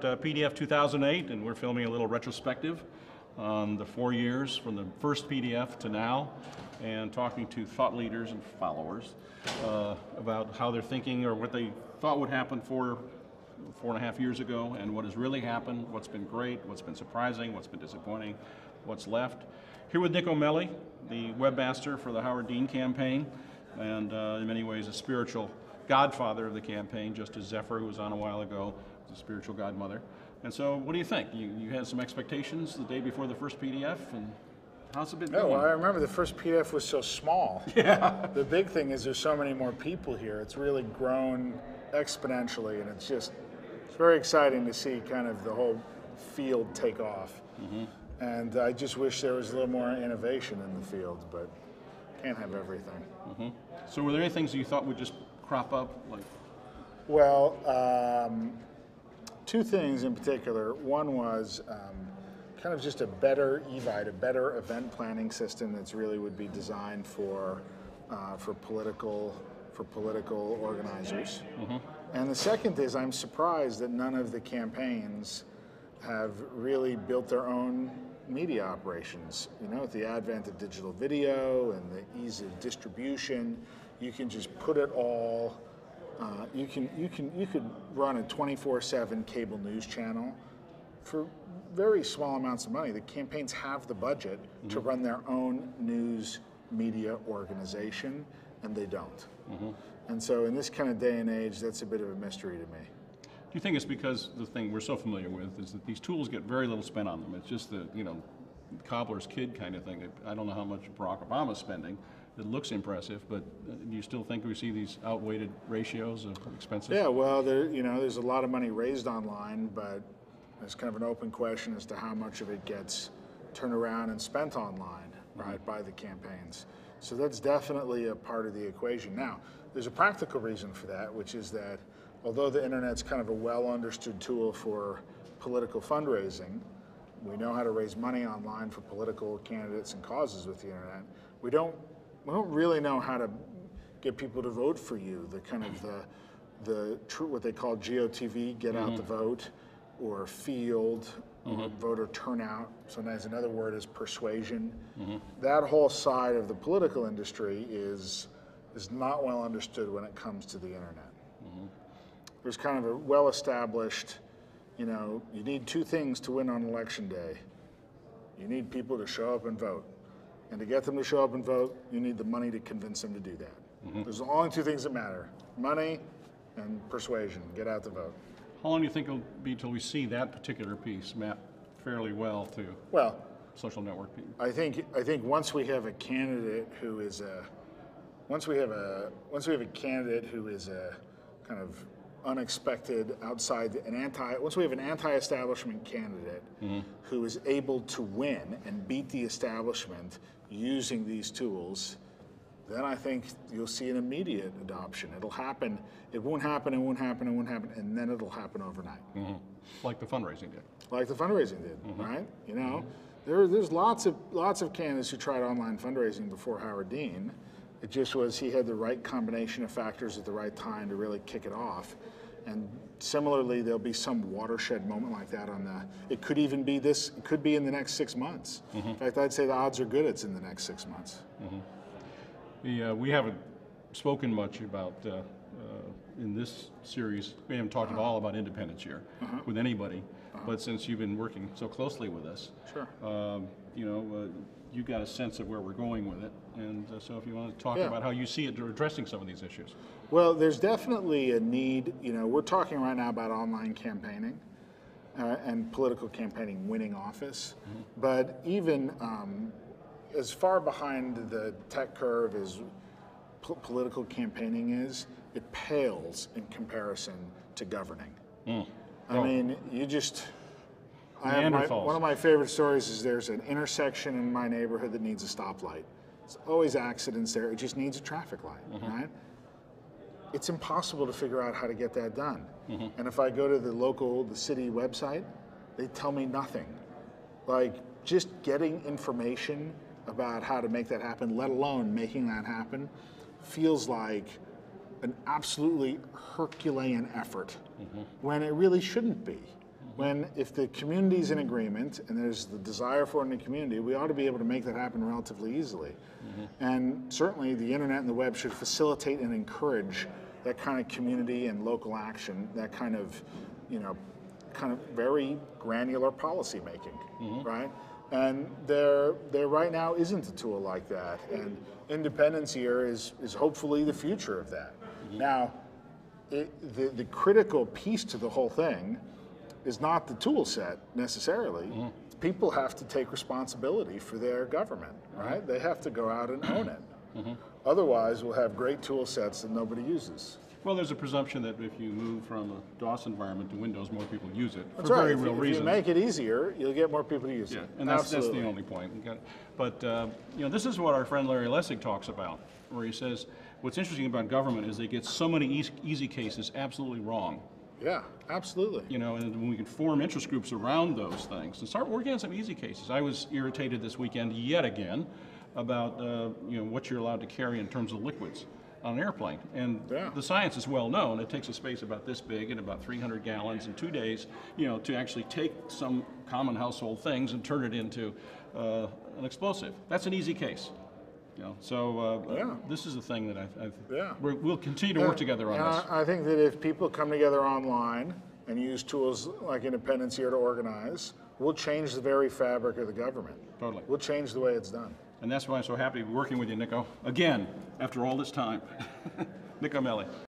PDF 2008, and we're filming a little retrospective on the 4 years from the first PDF to now, and talking to thought leaders and followers about how they're thinking or what they thought would happen 4.5 years ago, and what has really happened, what's been great, what's been surprising, what's been disappointing, what's left. Here with Nicco Mele, the webmaster for the Howard Dean campaign, and in many ways a spiritual godfather of the campaign, just as Zephyr, who was on a while ago, was a spiritual godmother. And so, what do you think? You had some expectations the day before the first PDF, and how's it been going? Oh, I remember the first PDF was so small. Yeah. The big thing is there's so many more people here. It's really grown exponentially, and it's very exciting to see kind of the whole field take off. Mm-hmm. And I just wish there was a little more innovation in the field, but can't have everything. Mm-hmm. So were there any things you thought would just crop up? Well, two things in particular. One was kind of just a better Evite, a better event planning system that's really would be designed for political organizers. Mm-hmm. And the second is I'm surprised that none of the campaigns have really built their own media operations. You know, with the advent of digital video and the ease of distribution, you can just put it all. You could run a 24/7 cable news channel for very small amounts of money. The campaigns have the budget to run their own news media organization, and they don't. Mm-hmm. And so in this kind of day and age, that's a bit of a mystery to me. Do you think it's because the thing we're so familiar with is that these tools get very little spent on them? It's just the, cobbler's kid kind of thing. I don't know how much Barack Obama's spending. It looks impressive, but do you still think we see these outweighted ratios of expenses? Yeah, well, there's a lot of money raised online, but there's kind of an open question as to how much of it gets turned around and spent online, right, by the campaigns. So that's definitely a part of the equation. Now, there's a practical reason for that, which is that although the internet's kind of a well-understood tool for political fundraising, we know how to raise money online for political candidates and causes with the internet. We don't really know how to get people to vote for you. The kind of what they call GOTV, get out the vote, or field, or voter turnout. Sometimes another word is persuasion. That whole side of the political industry is not well understood when it comes to the internet. There's kind of a well-established, you need two things to win on election day. You need people to show up and vote. And to get them to show up and vote, you need the money to convince them to do that. There's only two things that matter: money and persuasion. Get out the vote. How long do you think it'll be till we see that particular piece mapped fairly well to social network people? I think once we have a candidate who is a kind of unexpected once we have an anti-establishment candidate who is able to win and beat the establishment using these tools, then I think you'll see an immediate adoption. It'll happen. It won't happen, it won't happen, it won't happen, and then it'll happen overnight. Like the fundraising did. Like the fundraising did, right? There's lots of candidates who tried online fundraising before Howard Dean. It just was he had the right combination of factors at the right time to really kick it off. And similarly, there'll be some watershed moment like that it could even be it could be in the next 6 months. In fact, I'd say the odds are good it's in the next 6 months. We haven't spoken much about, in this series, we haven't talked at all about Independence Year with anybody, but since you've been working so closely with us, you got a sense of where we're going with it, and so if you want to talk about how you see it addressing some of these issues. Well, there's definitely a need. We're talking right now about online campaigning and political campaigning winning office, but even as far behind the tech curve as political campaigning is, it pales in comparison to governing. I mean, one of my favorite stories is there's an intersection in my neighborhood that needs a stoplight. There's always accidents there. It just needs a traffic light, right? It's impossible to figure out how to get that done. And if I go to the city website, they tell me nothing. Like, just getting information about how to make that happen, let alone making that happen, feels like an absolutely Herculean effort when it really shouldn't be. If the community's in agreement and there's the desire for it in the community, we ought to be able to make that happen relatively easily. And certainly the internet and the web should facilitate and encourage that kind of community and local action, that kind of, kind of very granular policy making, right? And there right now isn't a tool like that. And independence here is hopefully the future of that. Now, the critical piece to the whole thing is not the tool set necessarily. People have to take responsibility for their government, right? They have to go out and own it. Otherwise, we'll have great tool sets that nobody uses. Well, there's a presumption that if you move from a DOS environment to Windows, more people use it for That's right. very real reasons. If you make it easier, you'll get more people to use it. And that's the only point. But this is what our friend Larry Lessig talks about, where he says, what's interesting about government is they get so many easy cases absolutely wrong. Yeah, absolutely. And when we can form interest groups around those things and start working on some easy cases. I was irritated this weekend yet again about what you're allowed to carry in terms of liquids on an airplane. And the science is well known. It takes a space about this big and about 300 gallons in 2 days, to actually take some common household things and turn it into an explosive. That's an easy case. This is the thing that we'll continue to work together on this. I think that if people come together online and use tools like Independence here to organize, we'll change the very fabric of the government. Totally. We'll change the way it's done. And that's why I'm so happy to be working with you, Nicco, again, after all this time. Nicco Mele.